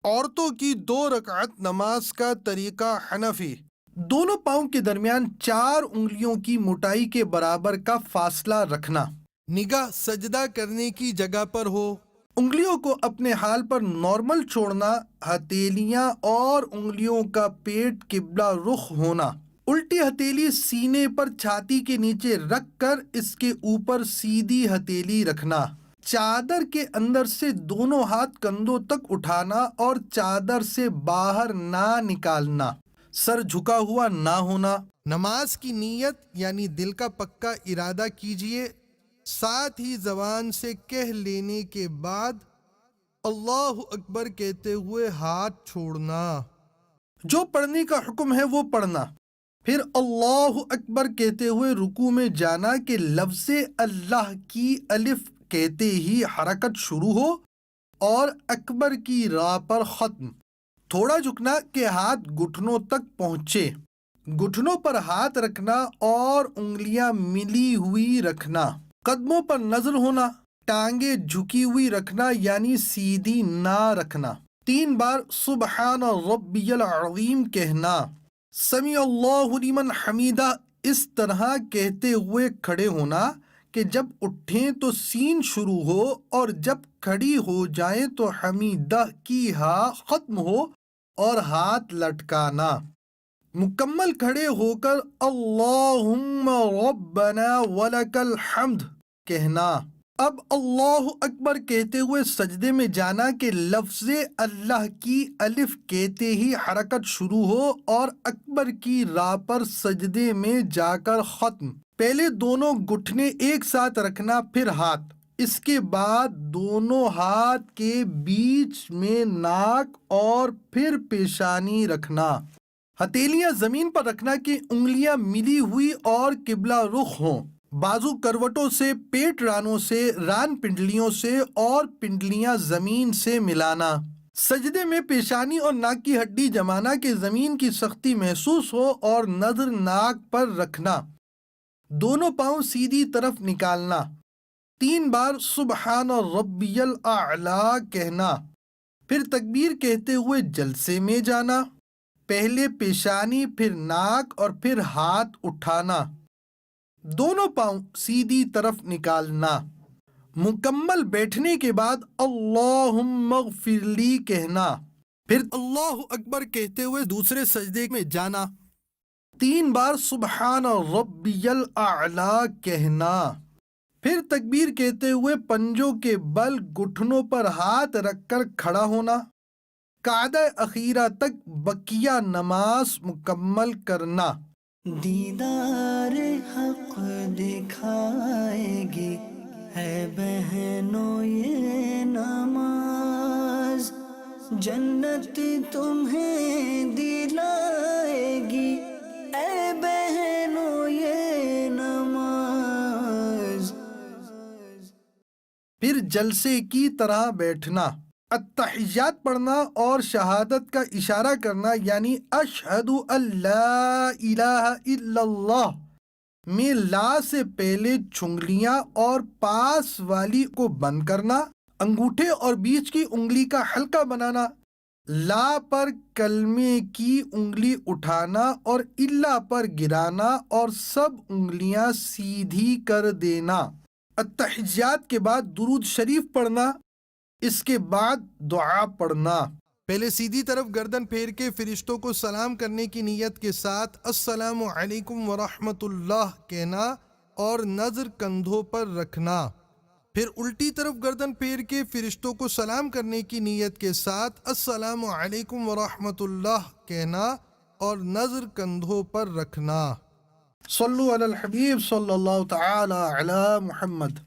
عورتوں کی 2 رکعت نماز کا طریقہ حنفی۔ دونوں پاؤں کے درمیان 4 انگلیوں کی موٹائی کے برابر کا فاصلہ رکھنا۔ نگاہ سجدہ کرنے کی جگہ پر ہو۔ انگلیوں کو اپنے حال پر نارمل چھوڑنا۔ ہتھیلیاں اور انگلیوں کا پیٹ قبلہ رخ ہونا۔ الٹی ہتھیلی سینے پر چھاتی کے نیچے رکھ کر اس کے اوپر سیدھی ہتھیلی رکھنا۔ چادر کے اندر سے دونوں ہاتھ کندھوں تک اٹھانا اور چادر سے باہر نہ نکالنا۔ سر جھکا ہوا نہ ہونا۔ نماز کی نیت یعنی دل کا پکا ارادہ کیجئے، ساتھ ہی زبان سے کہہ لینے کے بعد اللہ اکبر کہتے ہوئے ہاتھ چھوڑنا۔ جو پڑھنے کا حکم ہے وہ پڑھنا، پھر اللہ اکبر کہتے ہوئے رکوع میں جانا کہ لفظ اللہ کی الف کہتے ہی حرکت شروع ہو اور اکبر کی راہ پر ختم۔ تھوڑا جھکنا کہ ہاتھ گھٹنوں تک پہنچے، گھٹنوں پر ہاتھ رکھنا اور انگلیاں ملی ہوئی رکھنا۔ قدموں پر نظر ہونا، ٹانگیں جھکی ہوئی رکھنا یعنی سیدھی نہ رکھنا۔ 3 بار سبحان ربی العظیم کہنا۔ سمیع اللہ لمن حمیدہ اس طرح کہتے ہوئے کھڑے ہونا کہ جب اٹھیں تو سین شروع ہو اور جب کھڑی ہو جائیں تو حمیدہ کی ہاء ختم ہو اور ہاتھ لٹکانا۔ مکمل کھڑے ہو کر اللہم ربنا ولک الحمد کہنا۔ اب اللہ اکبر کہتے ہوئے سجدے میں جانا کہ لفظ اللہ کی الف کہتے ہی حرکت شروع ہو اور اکبر کی راہ پر سجدے میں جا کر ختم۔ پہلے دونوں گھٹنے ایک ساتھ رکھنا، پھر ہاتھ، اس کے بعد دونوں ہاتھ کے بیچ میں ناک اور پھر پیشانی رکھنا۔ ہتھیلیاں زمین پر رکھنا کہ انگلیاں ملی ہوئی اور قبلہ رخ ہوں۔ بازو کروٹوں سے، پیٹ رانوں سے، ران پنڈلیوں سے اور پنڈلیاں زمین سے ملانا۔ سجدے میں پیشانی اور ناک کی ہڈی جمانا کہ زمین کی سختی محسوس ہو اور نظر ناک پر رکھنا۔ دونوں پاؤں سیدھی طرف نکالنا۔ 3 بار سبحان ربی الاعلی کہنا، پھر تکبیر کہتے ہوئے جلسے میں جانا۔ پہلے پیشانی، پھر ناک اور پھر ہاتھ اٹھانا۔ دونوں پاؤں سیدھی طرف نکالنا۔ مکمل بیٹھنے کے بعد اللہم اغفر لی کہنا، پھر اللہ اکبر کہتے ہوئے دوسرے سجدے میں جانا۔ 3 بار سبحان ربی الاعلی کہنا، پھر تکبیر کہتے ہوئے پنجوں کے بل گھٹنوں پر ہاتھ رکھ کر کھڑا ہونا۔ قعدہ اخیرہ تک بقیہ نماز مکمل کرنا۔ دیدار حق دکھائے گی ہے بہنوں یہ نماز، جنت تمہیں دلائے گی اے بہنوں یہ نماز۔ پھر جلسے کی طرح بیٹھنا، التحیات پڑھنا اور شہادت کا اشارہ کرنا یعنی اشہد ان لا الہ الا اللہ میں لا سے پہلے چنگلیاں اور پاس والی کو بند کرنا، انگوٹھے اور بیچ کی انگلی کا حلقہ بنانا، لا پر کلمے کی انگلی اٹھانا اور الا پر گرانا اور سب انگلیاں سیدھی کر دینا۔ التحیات کے بعد درود شریف پڑھنا، اس کے بعد دعا پڑھنا۔ پہلے سیدھی طرف گردن پھیر کے فرشتوں کو سلام کرنے کی نیت کے ساتھ السلام علیکم ورحمۃ اللہ کہنا اور نظر کندھوں پر رکھنا۔ پھر الٹی طرف گردن پھیر کے فرشتوں کو سلام کرنے کی نیت کے ساتھ السلام علیکم ورحمۃ اللہ کہنا اور نظر کندھوں پر رکھنا۔ صلو علی الحبیب صلی اللہ تعالی علی محمد۔